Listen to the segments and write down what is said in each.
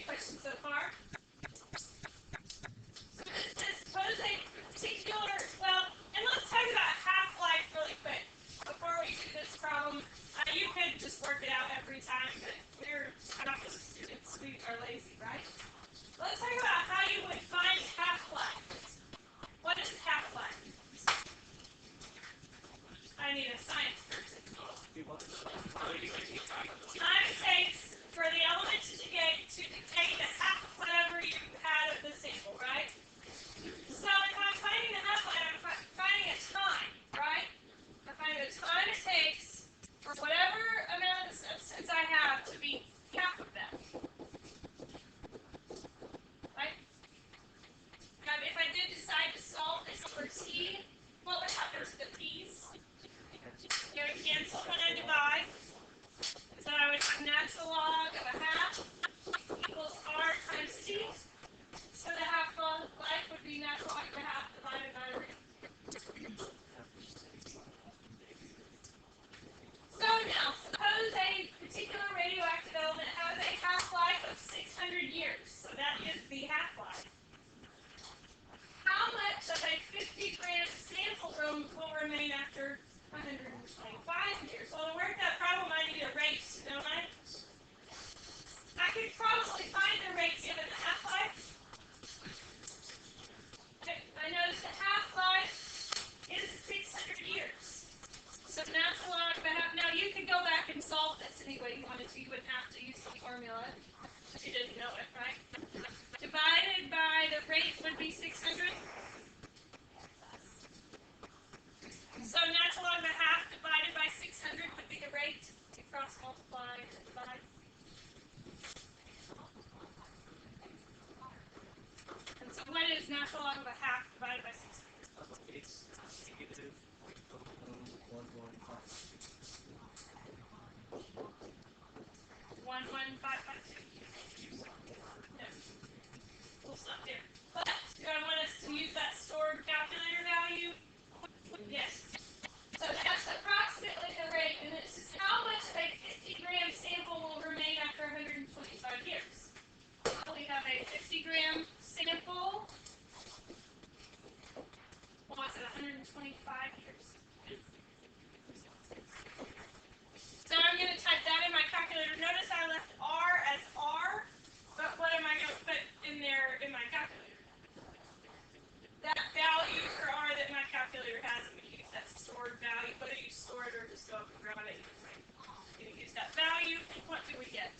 questions so far? Suppose a particular, well, and let's talk about half-life really quick. Before we do this problem, you could just work it out every time, but we're not students, we are lazy, right? Let's talk about how you would find half-life. What is half-life? I need a science person. Time takes for the element to decay to half whatever you had of the sample, right? So if I'm finding the half-life, I'm finding a time, right? I'm finding the time it takes for whatever amount of substance I have to be half of that. Right? If I did decide to solve this for t, what would happen to the p's? They would cancel when I divide. So I would have natural log of a half equals r times t. So the half-life would be natural log of a half divided by r. So now, suppose a particular radioactive element has a half-life of 600 years. So that is the half-life. How much of a 50-gram sample will remain after 125 years? Well, to work that problem, I need a rate, don't I? I could probably find the rate given the half-life. I notice the half-life is 600 years. So natural log of a half. Now, you could go back and solve this any way you wanted to. You wouldn't have to use the formula if you didn't know it, right? Divided by the rate would be 600. So natural log of a half divided by 600 would be the rate. You cross multiply and divide. And so what is natural log of a half divided by 600? It's negative 11552. No. We'll stop there. But do I want us to use that stored calculator value? Yes. So that's approximately the rate, and this is how much of a 50-gram sample will remain after 125 years. So we have a 50-gram sample. What's it, 125 years? So I'm going to type that in my calculator. Notice I left R as R, but what am I going to put in there in my calculator? That value for R that my calculator has, I'm going to use that stored value. Whether you store it or just go up and grab it, I'm going to use that value. What do we get?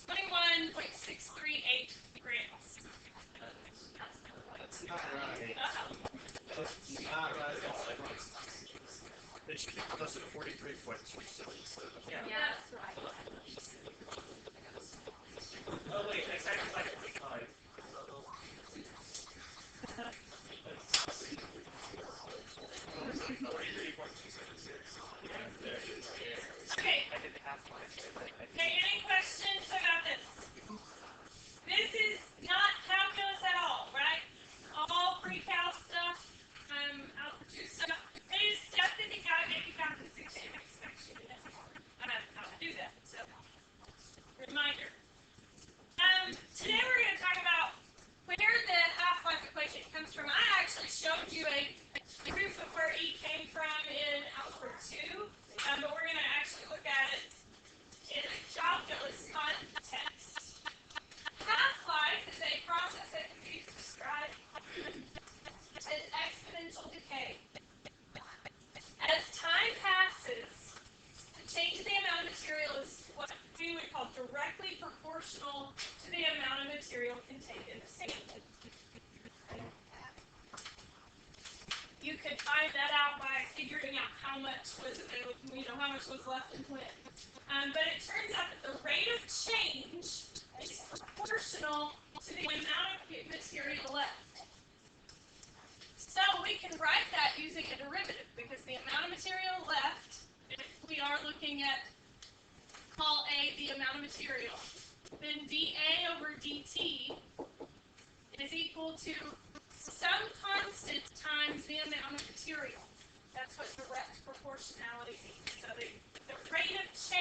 21.638 grams. That's not right. That's not right. It should be closer to 43.37. Yeah, that's right. Oh wait, that's actually like 5. Okay. Okay, any questions about this? This is not calculus at all, right? All pre-cal stuff, alpha 2 stuff. It is stuff that you got to make a calculus exam. I don't know how to do that, so reminder. Today we're going to talk about where the half-life equation comes from. I actually showed you a proof of where E came from in Algebra 2, but we're going to actually look at it in a calculus context. Half-life is a process that can be described as exponential decay. As time passes, the change in the amount of material is what we would call directly proportional to the amount of material contained in the sample. You could find that out by figuring out how much was available, how much was left and when. But it turns out that the rate of change is proportional to the amount of material left. So we can write that using a derivative because the amount of material left, if we are looking at call A the amount of material, then dA over dt is equal to some constant times the amount of material. That's what direct proportionality means. So the rate of change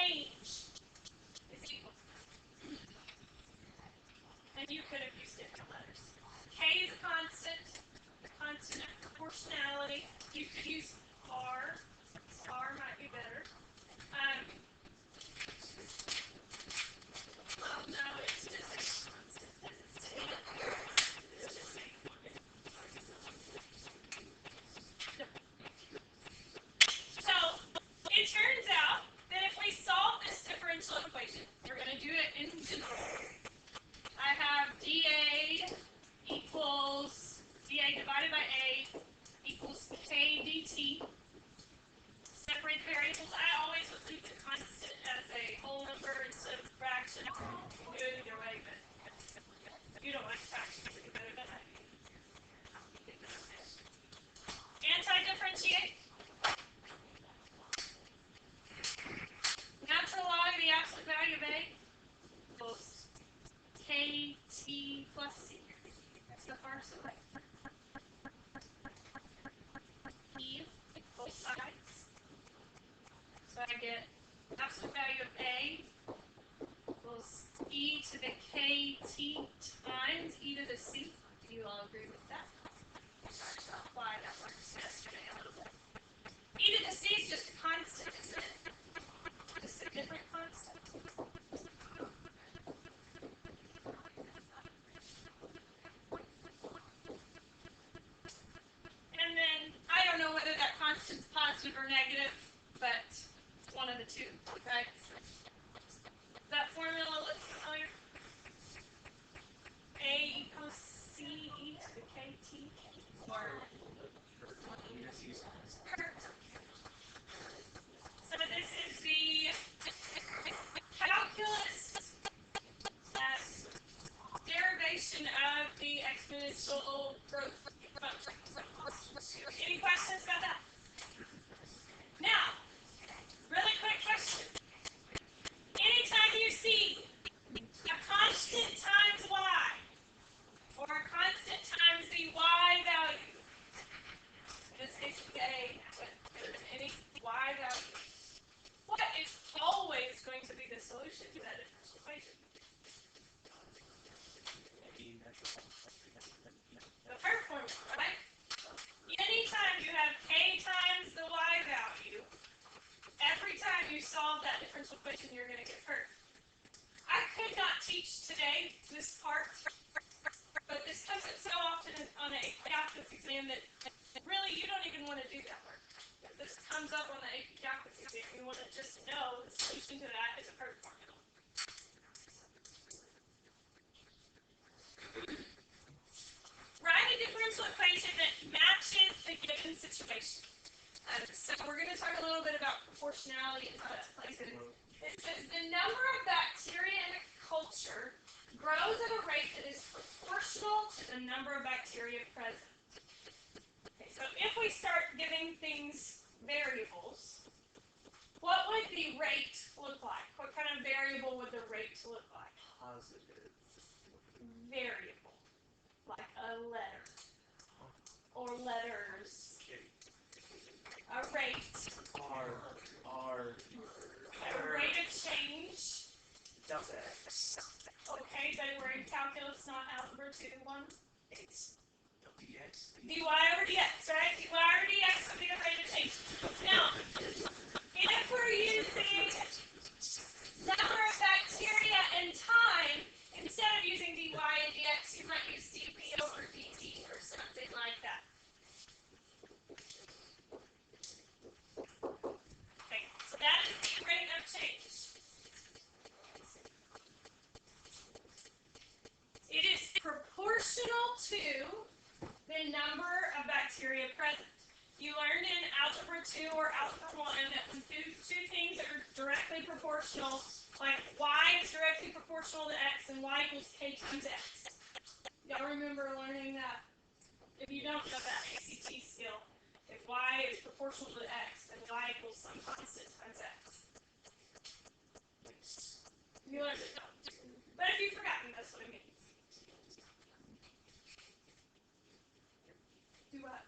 plus C. So far, so good. E, both sides. So I get absolute value of A equals e to the kt times e to the c. Do you all agree with that? Apply that like yesterday a little bit. E to the c is just a constant, isn't it? Just a different constant. And then I don't know whether that constant's positive or negative, but it's one of the two, right? That formula looks familiar. A equals C e to the kt. Or so this is the calculus derivation of the exponential growth function. Any questions about that? Now, really quick question. Anytime you see a constant times y, or a constant times the y value, in this case it's a, but any y value, what is always going to be the solution to that differential equation? The first formula, right? Anytime you have a times the y value, every time you solve that differential equation, you're going to get first. I could not teach today this part, but this comes up so often on a calculus exam that really you don't even want to do that work. If this comes up on the AP calculus exam, you want to just know the solution to that is a first formula. Write a differential equation that matches the given situation. So we're going to talk a little bit about proportionality and how that plays in. It says the number of bacteria in a culture grows at a rate that is proportional to the number of bacteria present. Okay, so if we start giving things variables, what would the rate look like? What kind of variable would the rate look like? Positive. Variable. Like a letter. Or letters. A rate. R. A rate of change. Delta X. Okay, but we're in calculus, not algebra 2-1. It's dx. dy over dx, right? dy over dx would be the rate of change. Now, if we're using number of bacteria and time, instead of using dy and dx, you might use dp over dt or something like that. Okay, so that is the rate of change. It is proportional to the number of bacteria present. You learned in algebra 2 or algebra 1 that when two things that are directly proportional, like y is directly proportional to x and y equals k times x. Y'all remember learning that? If you don't know that ACT skill, if y is proportional to x, then y equals some constant times x. You learned it. But if you've forgotten, that's what it means. Do what?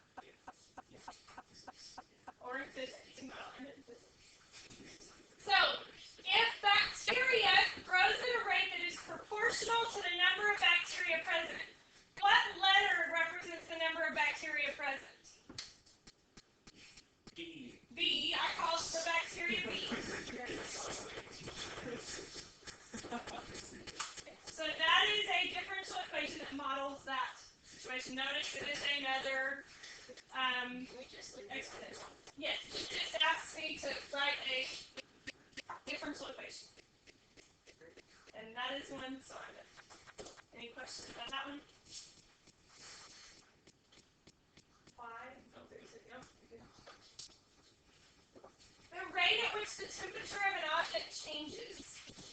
Or if this so, if bacteria grows at a rate that is proportional to the number of bacteria present, what letter represents the number of bacteria present? B. B. I call the bacteria B. So that is a differential equation that models that situation. Notice it is another exponential. Yes, it just asks me to write a differential equation. And that is one solved. Any questions about that one? 5? Oh, there's it. No. The rate at which the temperature of an object changes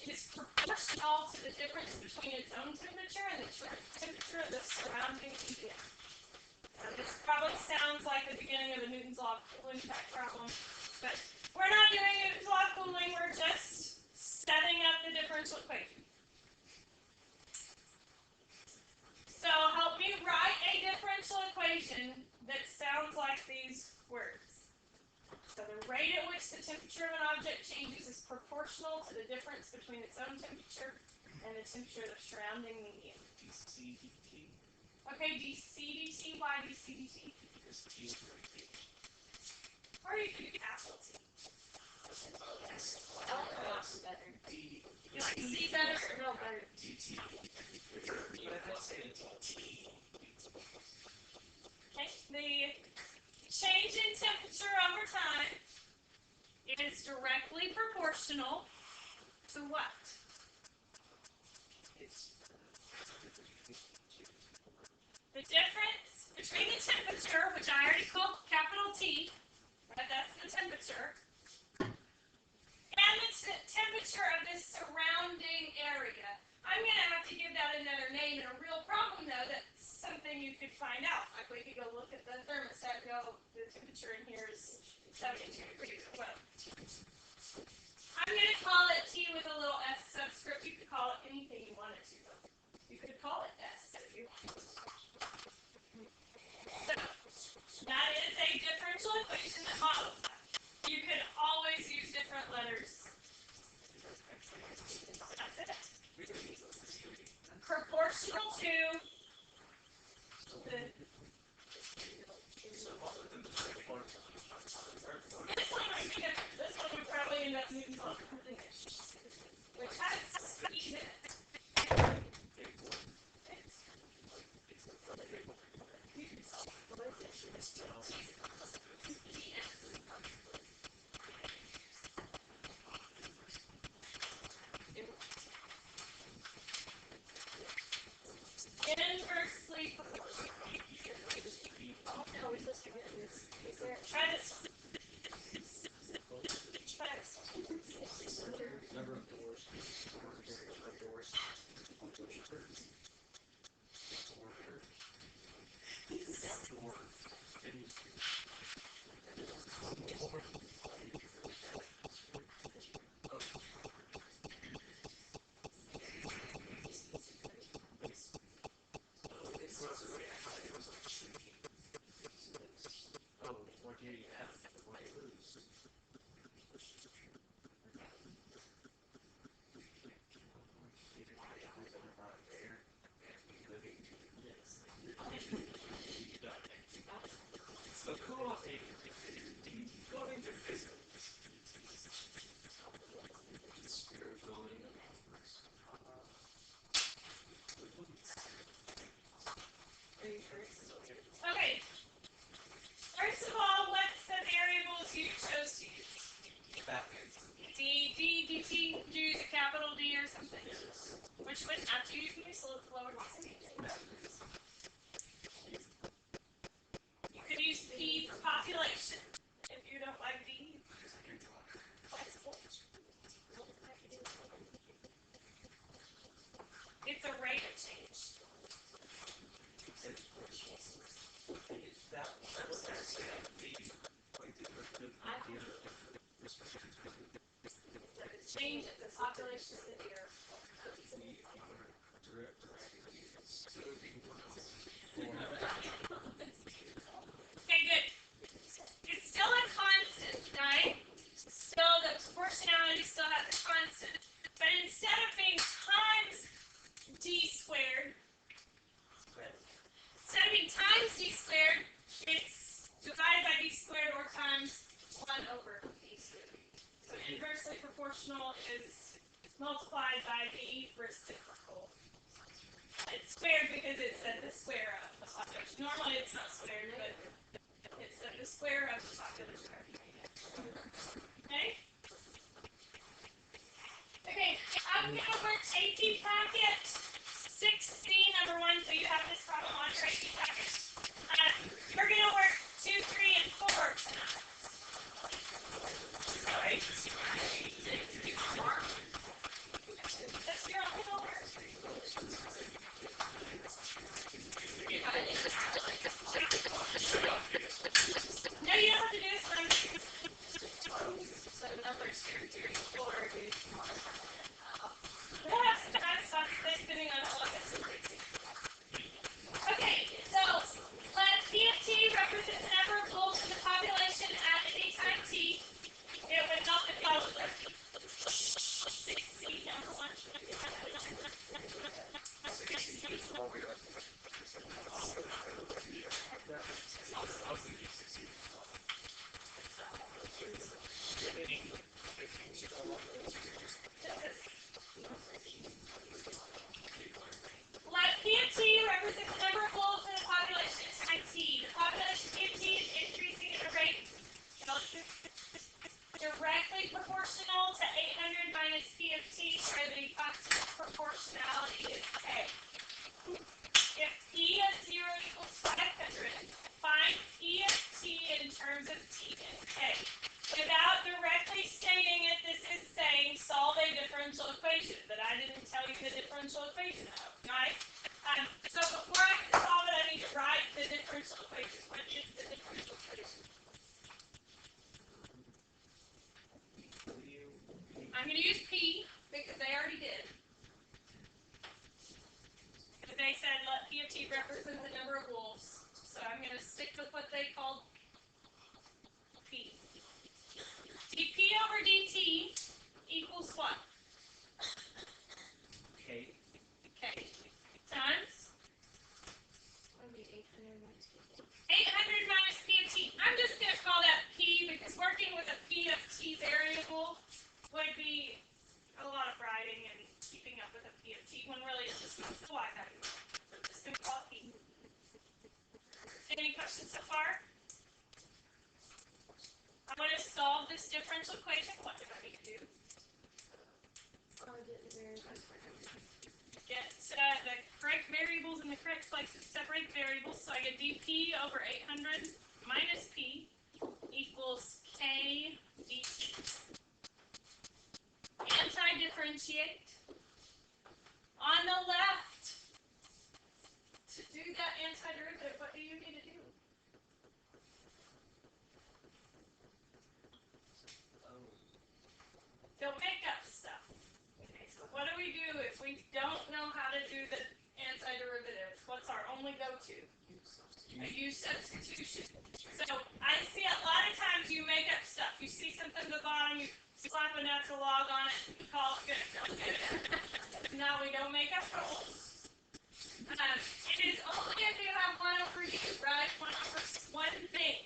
is proportional to the difference between its own temperature and the temperature of the surrounding medium. Now, this probably sounds like the beginning of a Newton's law of cooling type problem, but we're not doing Newton's law of cooling, we're just setting up the differential equation. proportional to the difference between its own temperature and the temperature of the surrounding medium. dCdt. Okay, dCdt. Why dCdt? Because T is very big. Or you could do capital T. I like that better. You like C better or no better? dt. But let's say it's T. Okay, the change in temperature over time is directly proportional to what? It's The difference between the temperature, which I already called capital T, right, that's the temperature, and the temperature of this surrounding area. I'm going to have to give that another name, and a real problem, though, that's something you could find out. Like we could go look at the thermostat and go, the temperature in here is 72 degrees. Well, I'm going to call it T with a little S subscript. You could call it anything you wanted to. You could call it S if you wanted. So, that is a differential equation that models that. You could always use different letters. That's it. Proportional to the. This one might be different. This one would probably end up Newton's law, which has speed in it. Inversely proportional. Try this. Try this. number of doors. Oh, what do you have? What do you lose? So cool thing. Going to physics. Spiritual. Okay. First of all, what's the variables you chose to use? D, dt, do you use a capital D or something? Which would not you use the lower case? You could use P for population if you don't like D. It's a rate of change. Change at the population of the earth. Okay, good. It's still a constant, right? Still, the proportionality still has a constant. But instead of being times d squared, it's divided by d squared or times 1 over d squared. So inversely proportional is multiplied by the reciprocal. It's squared because it's at the square of the population. Normally it's not squared, but it's at the square of the population. Okay? Okay, I'm going to work AP packet 16, number 1, so you have this problem on your AP packet. We're going to work 2, 3, and 4 tonight. Right? That's your own homework. No, you don't have to do this one. So numbers 2, 3, 4. That's depending on how it is. Okay, so solving the differential equation out, right? So before I can solve it, I need to write the differential equation. What is the differential equation? I'm going to use P because they already did. Because they said let P of T represent the number of wolves. So I'm going to stick with what they called P. dP over dt equals what? K. K. Times? 800 minus P of T. I'm just going to call that P because working with a P of T variable would be a lot of writing and keeping up with a P of T when really it's just the Y value. So just going to call it P. Any questions so far? I want to solve this differential equation. What do I need to do? Get the correct variables in the correct places. Separate variables. So I get dP over 800 minus P equals K dt. Anti-differentiate. On the left, to do that antiderivative, what do you need to do? Don't make up stuff. Okay, so what do we do if we don't know how to do the antiderivative? What's our only go-to? I use substitution. So I see a lot of times you make up stuff. You see something at the bottom, you slap a natural log on it, and call it good. No, we don't make up rules. It is only if you have 1 over u, right? 1 over one thing.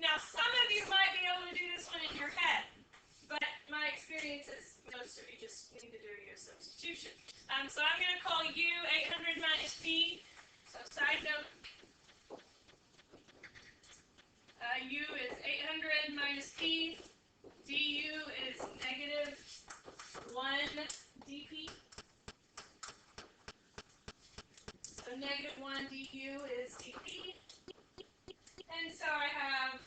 Now, some of you might be able to do this one in your head, but my experience is most of you just need to do your substitution. So I'm going to call u 800 minus p. So side note, u is 800 minus p. du is negative 1 dp. So negative 1 du is dp. And so I have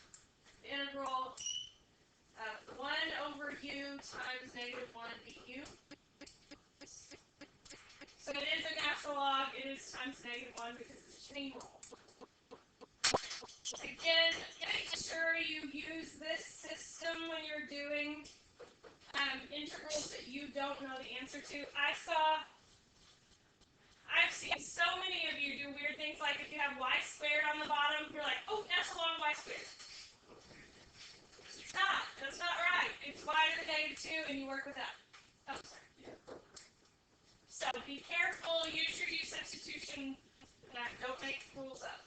the integral of 1 over u times negative 1 du. So it is a natural log. It is times negative 1 because it's a chain rule. Again, make sure you use this system when you're doing integrals that you don't know the answer to. I've seen so many of you do weird things like if you have y squared on the bottom, you're like, oh, natural log y squared. That's not right. It's y to the negative 2 and you work with that. Oh, sorry. So be careful, use your u substitution, don't make rules up.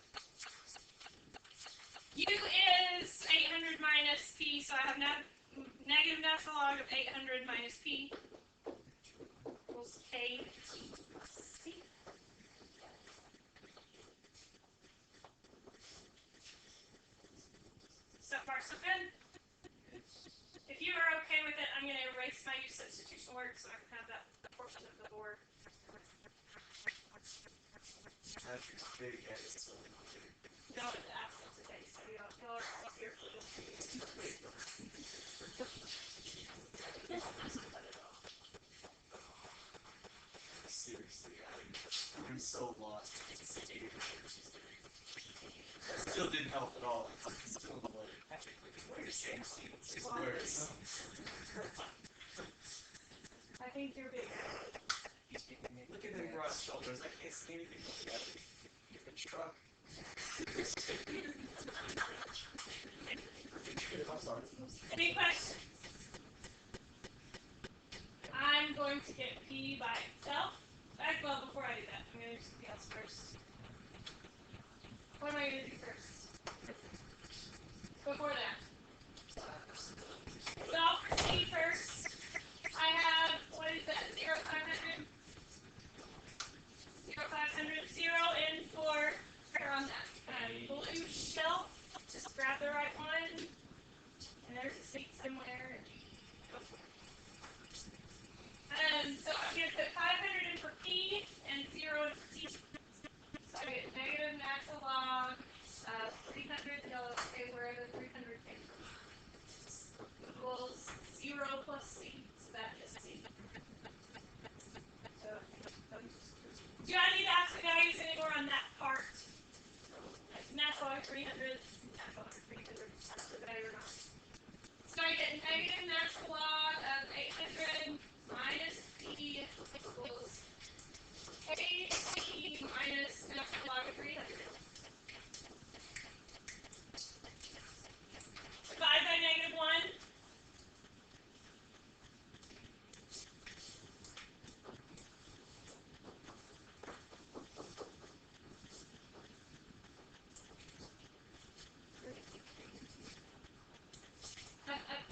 U is 800 minus p, so I have negative natural log of 800 minus p equals k plus c. So far, so good. If you are okay with it, I'm going to erase my u substitution work so I can have that portion of the board. Don't ask them today, so you'll up here for this. Seriously, I'm so lost. That still didn't help at all. Still what are you saying? It's words. I think you're big. Look at them broad shoulders. I can't see anything together. You're a truck. Any questions? I'm going to get P by itself. Well, before I do that, I'm going to do something else first. What am I going to do first? Before that. Solve for C first. I have, what is that, 0, 500? 0, 500, 0 in for, where on that? Blue shelf. Just grab the right one. And there's a seat somewhere. So I'm going to put 500 in for P and 0 in for T. So I get negative natural log of 300, they'll stay wherever 300 came from. Equals 0 plus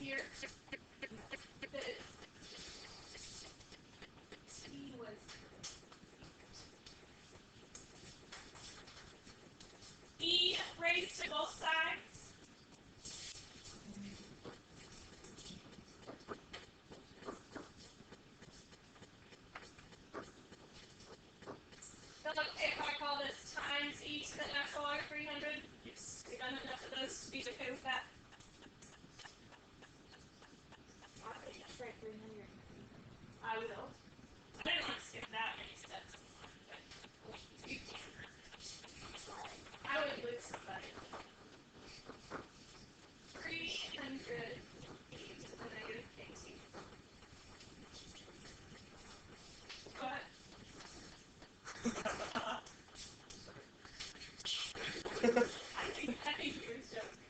here. The T was E raised to both sides. So if I call this times e to the natural log of 300, Yes. we've done enough of those to be okay with that. That's right, 300. I will. I didn't want to skip that many steps. I would lose somebody. 300 e to the negative 18. Go ahead. I think you was joking.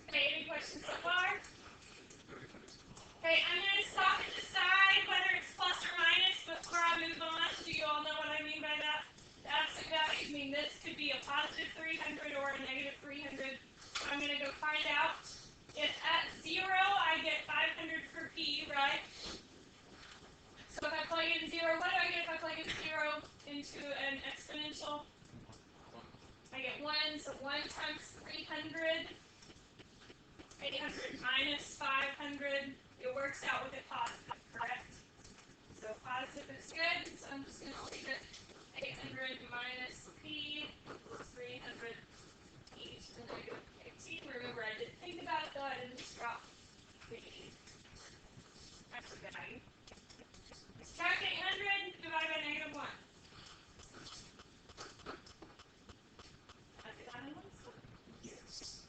Okay, any questions so far? Okay, I'm going to stop and decide whether it's plus or minus before I move on. Do you all know what I mean by that? The absolute values mean this could be a positive 300 or a negative 300. I'm going to go find out. If at 0 I get 500 for p, right? So if I plug in 0, what do I get if I plug in 0 into an exponential? I get 1, so 1 times 300, 800 minus 500, it works out with a positive, correct? So positive is good, so I'm just going to leave it 800 minus p equals 300 e to the negative 18. Remember, I did think about it though, I didn't just drop the absolute value. Subtract 800 divided by negative 1. I did that in one step. Yes.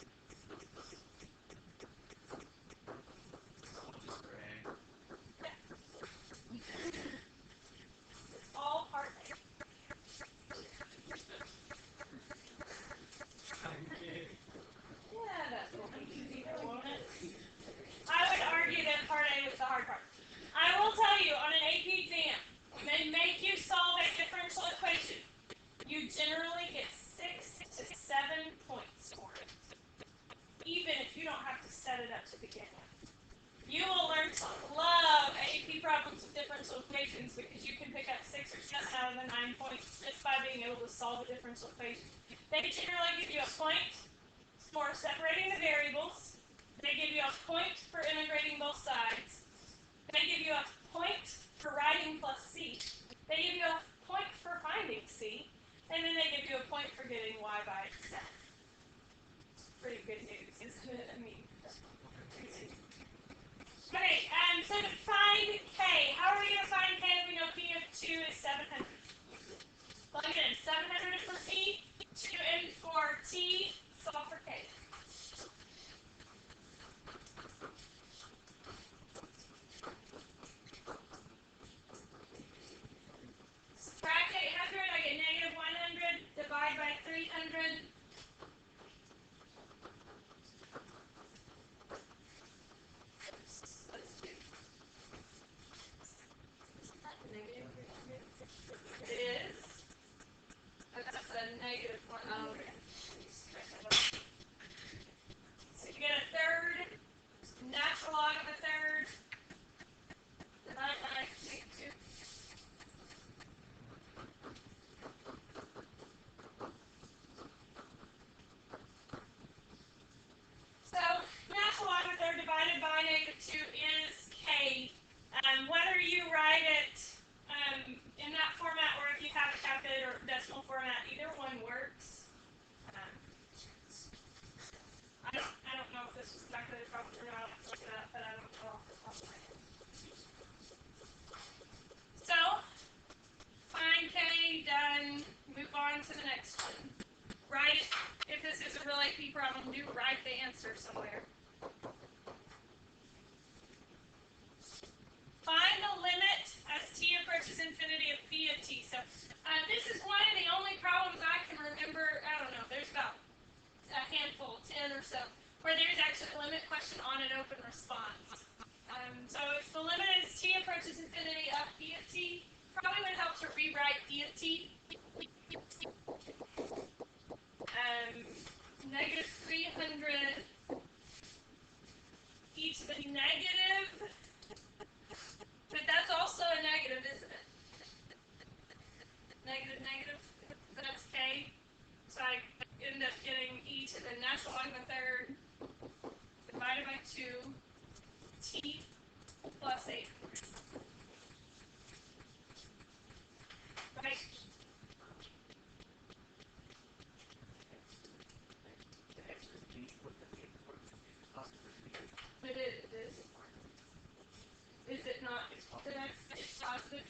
It's all part A. Yeah, that will be easy, won't it? I would argue that part A was the hard part. I will tell you, on an AP exam, when they make you solve a differential equation, you generally get 6 to 7 points for it, even if you don't have to set it up to begin with. You will learn to love AP problems with differential equations because you can pick up 6 or 7 out of the 9 points just by being able to solve a differential equation. They generally give you a point for separating the variables. They give you a point for integrating both sides. They give you a point for writing plus c. They give you a point for finding c. And then they give you a point for getting y by itself. Pretty good news, isn't it? I mean, okay, so to find k, how are we going to find k if we know p of 2 is 700? Plug it in. 700 is for p, 2 is for t, solve for k. Subtract 800, I get negative 100, divide by 300. Let's do negative 300. It is. That's a negative 100. So you get a third, natural log of a third, divide by -2. So natural log of a third divided by -2 is k. Whether you write it in that format or if you have a calculator or decimal format, either one works. I don't know if this was exactly the problem or not. I have to look it up, but I don't know off the top of my head. So, find k, done. Move on to the next one. Write, if this is a real AP problem, do write the answer somewhere. Find the limit as t approaches infinity of p of t. So, this is one of the only problems I can remember. I don't know, there's about a handful, 10 or so, where there's actually a limit question on an open response. So if the limit is t approaches infinity of p of t, probably would help to rewrite p of t. negative 300 e to the negative, but that's also a negative, isn't it? Negative, negative, that's k. So I end up getting e to the natural log of the third divided by 2 t plus 8. Right? It is. Is it not? The next is positive.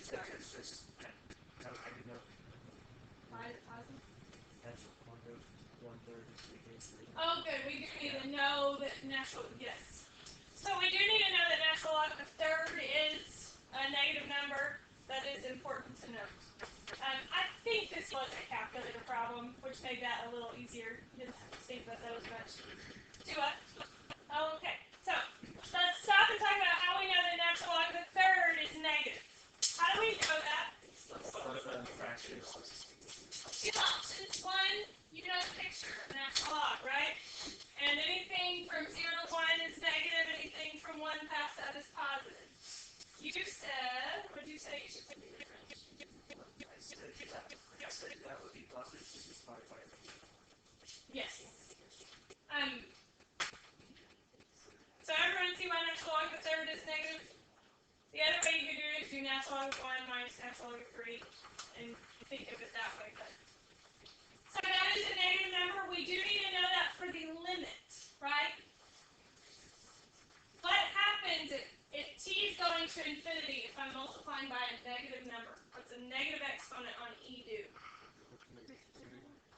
Why is it positive? Oh, good. We do need to know that natural. Yes. So we do need to know that natural log of the third is a negative number. That is important to know. I think this was a calculator problem, which made that a little easier. You didn't have to think about that as much. Do what? Oh, okay. So let's stop and talk about how we know that natural log of the third is negative. How do we know that? Two options. One, you know the picture of natural log, right? And anything from 0 to 1 is negative. Anything from 1 past that is positive. You said, what did you say? That would be positive. Yes. So everyone see why natural log of the third is negative? The other way you could do it is do natural log of 1 minus natural log of 3 and think of it that way. But so that is a negative number. We do need to know that for the limit, right? What happens if t is going to infinity if I'm multiplying by a negative number? What's a negative exponent on e do?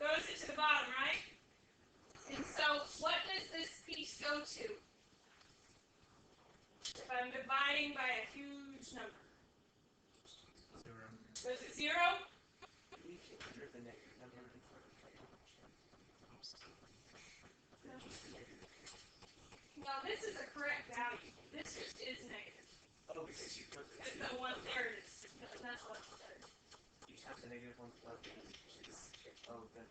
Goes it to the bottom, right? And so what does this piece go to? If I'm dividing by a huge number. Goes it 0? No, this is a correct value. This just is negative. Oh, because you put the It's the 1/3 is that's what it's third. you have the negative one plus. Oh, that.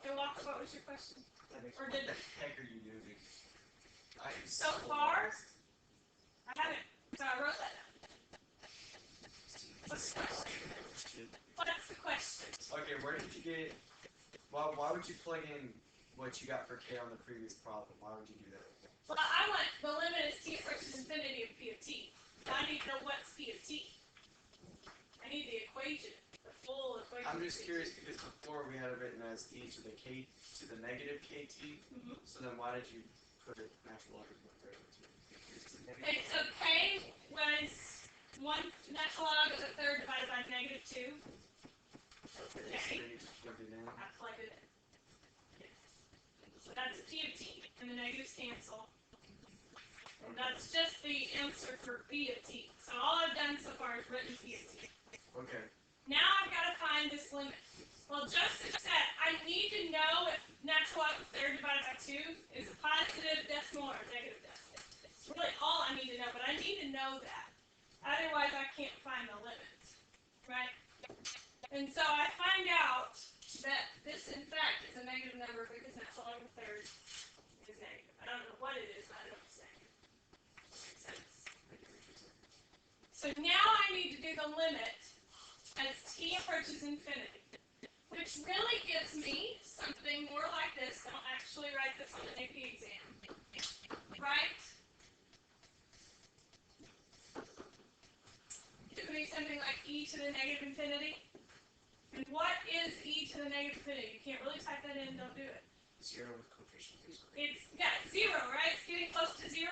Hey, what was your question? Or did What the heck are you doing? so far? I haven't. So I wrote that down. What's the question? What's the question? Okay, where did you get? Why would you plug in what you got for k on the previous problem? Why would you do that? Well, I want the limit is t approaches infinity of p of t. I need to know what's p of t. I need the equation, the full equation. I'm just curious because before we had it written as e to the k to the negative kt. Mm-hmm. So then why did you put it natural log of the third? And so k was 1 natural log of the third divided by negative 2. Okay. You just plugged it in. I plugged it in. So that's p of t, and the negatives cancel. And that's just the answer for p of t. So all I've done so far is written p of t. Okay. Now I've got to find this limit. Well, Joseph said I need to know if natural log of the third divided by 2 is a positive decimal or a negative decimal. It's really all I need to know, but I need to know that. Otherwise, I can't find the limit, right? And so I find out that this, in fact, is a negative number because natural log of the third is negative. I don't know what it is, but I know it's negative. Makes sense. So now I need to do the limit as t approaches infinity, which really gives me something more like this. Don't actually write this on the AP exam, right? Give me something like e to the negative infinity. And what is e to the negative infinity? You can't really type that in, don't do it. 0 with coefficient. It's 0, right? It's getting close to 0.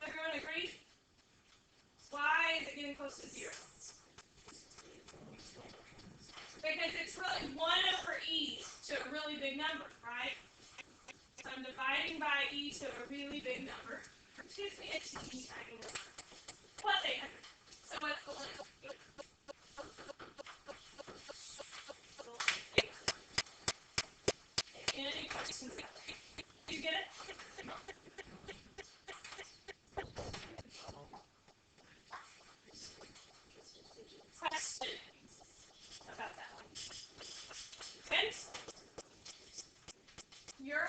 Everyone agree? Why is it getting close to 0? Because it's really 1 over e to a really big number, right? So I'm dividing by e to a really big number. Excuse me, it's e typing number. Plus 800. So what's the limit? Any questions? You get it? Questions about that one? Good? You're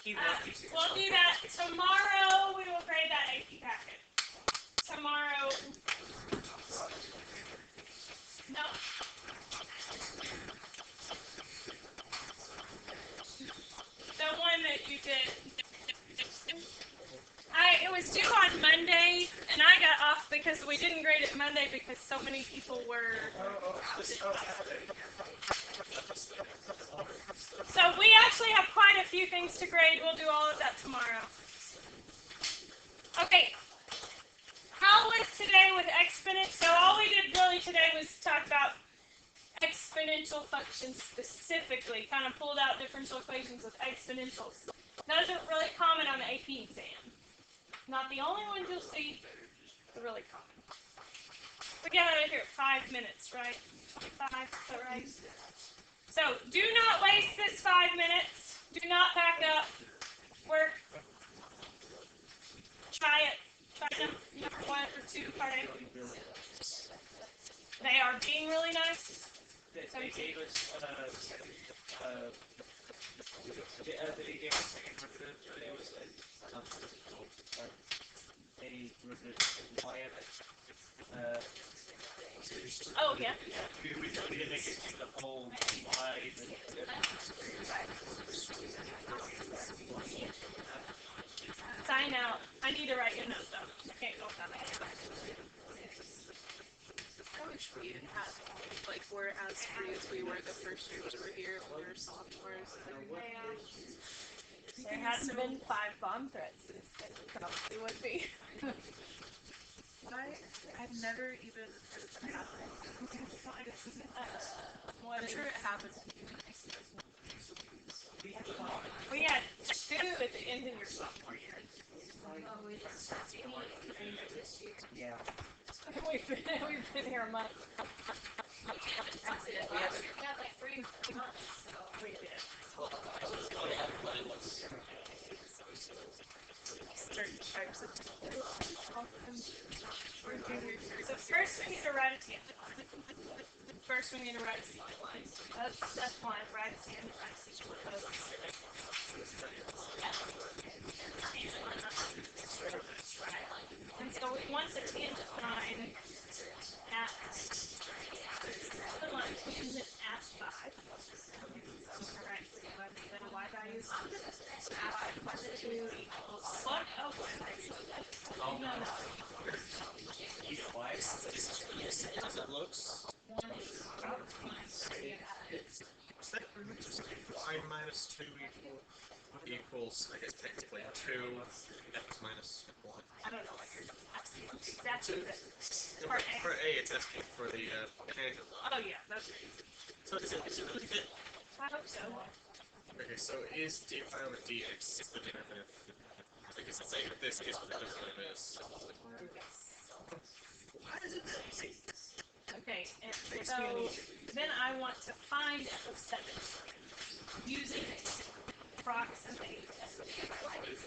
We'll do that tomorrow. We will grade that AP packet. Tomorrow. No. The one that you did. It was due on Monday, and I got off because we didn't grade it Monday because so many people were. So we actually have quite a few things to grade. We'll do all of that tomorrow. Okay. How was today with exponents? So all we did really today was talk about exponential functions specifically. Kind of pulled out differential equations with exponentials. Those are really common on the AP exam. Not the only ones you'll see, but really common. We got out of here at 5 minutes, right? 5, is that right? So do not waste this 5 minutes. Do not pack up. Work. Try it. Try number 1 or 2, part A. They are being really nice. They gave us Oh, yeah. we didn't make it to the whole slide. Sign out. I need to write your note though. I can't go without that. I wish we had, like, we're as free as we were the first year we were here, we were sophomores. There hasn't been 5 bomb threats. It probably would be. I've never even heard of that happening. I'm sure it happens. We had 2 at the end of your sophomore year. Yeah. We've been here a month. We had like 3 months, so We did. certain types of So first we need to write it together. First we need to write a secant line. That's one. Write a secant line. And so we want the tangent line at the line tangent at 5. Alright, so then y values at 2 equals what? Oh, no. As it looks. I minus 2 equals, I guess technically 2 x minus 1. I don't know what you're asking. That's it. Part A. For A, it's asking for the tangent line. Oh yeah, that's So is it really fit? I hope so. Okay, so is d phi over dx the derivative? Like, is it saying that this is what the derivative is? Okay, and so then I want to find f of 7 using approximate.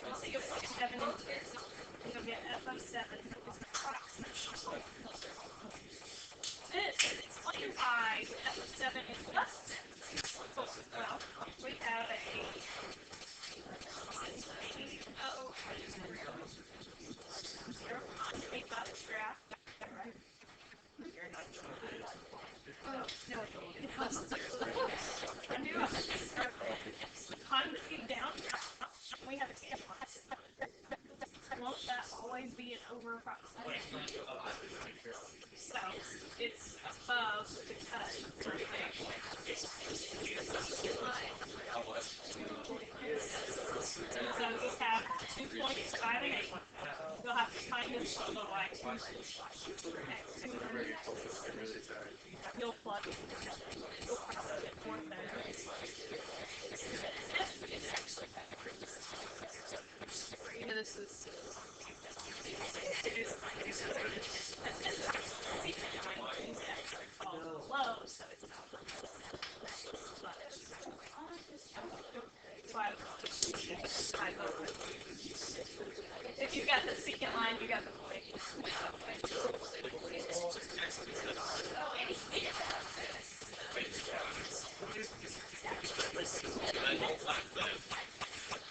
Let's see if 7 you'll get f of 7 is approximate. This explains why f of 7 is less than. Well, we have a oh, 0.8 graph. You're not oh, no, it was I knew I was concave down. We have a tan line. Won't that always be an over approximation? So it's above the cut. So you have 2 points, 5 and 8. You'll have to find this on the y. You'll plug it. You'll get more than this is low, so it's not. If you got the secant line, you got the point.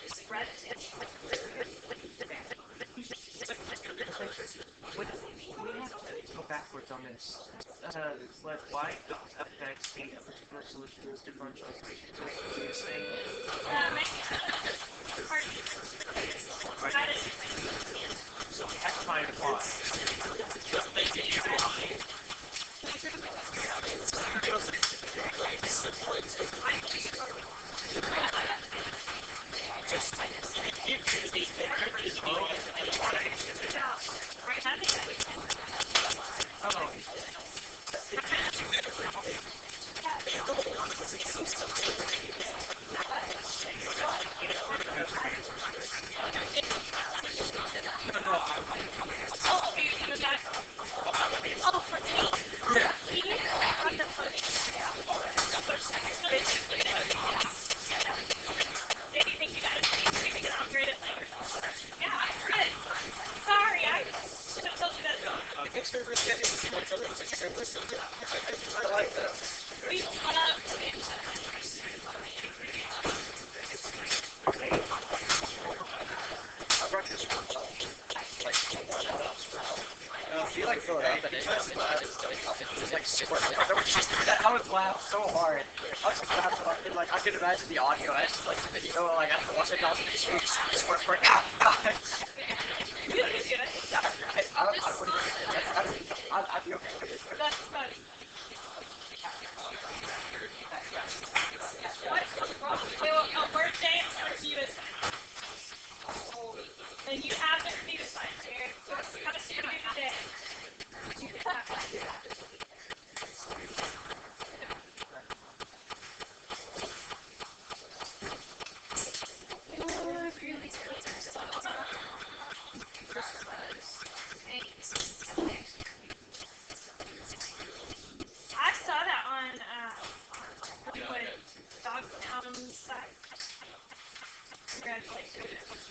Spread let white affect the particular solution is differential equation. So you're saying Right. so we have to find y. Oh, Sorry, I should have told you that. We You like fill it up and it's like super. I would laugh so hard. I was laugh so hard. Like I could imagine the audio as like the video. Like I watch it on the huge squirt for I'd be okay with it. That's funny. A birthday for you is and you have to be the sign here. Have a stupid day. I saw that on Dog.com's site. Congratulations.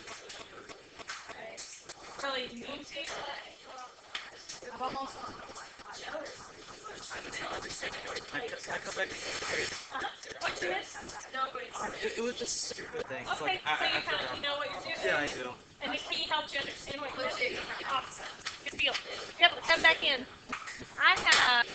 Really mean to you. I've almost I come back. What's this? Nobody. It was just stupid things. Okay, Like so you kind of know what you're doing. yeah, I do. And he helped you understand what you're doing. Awesome. Good deal. Yep, come back in. I have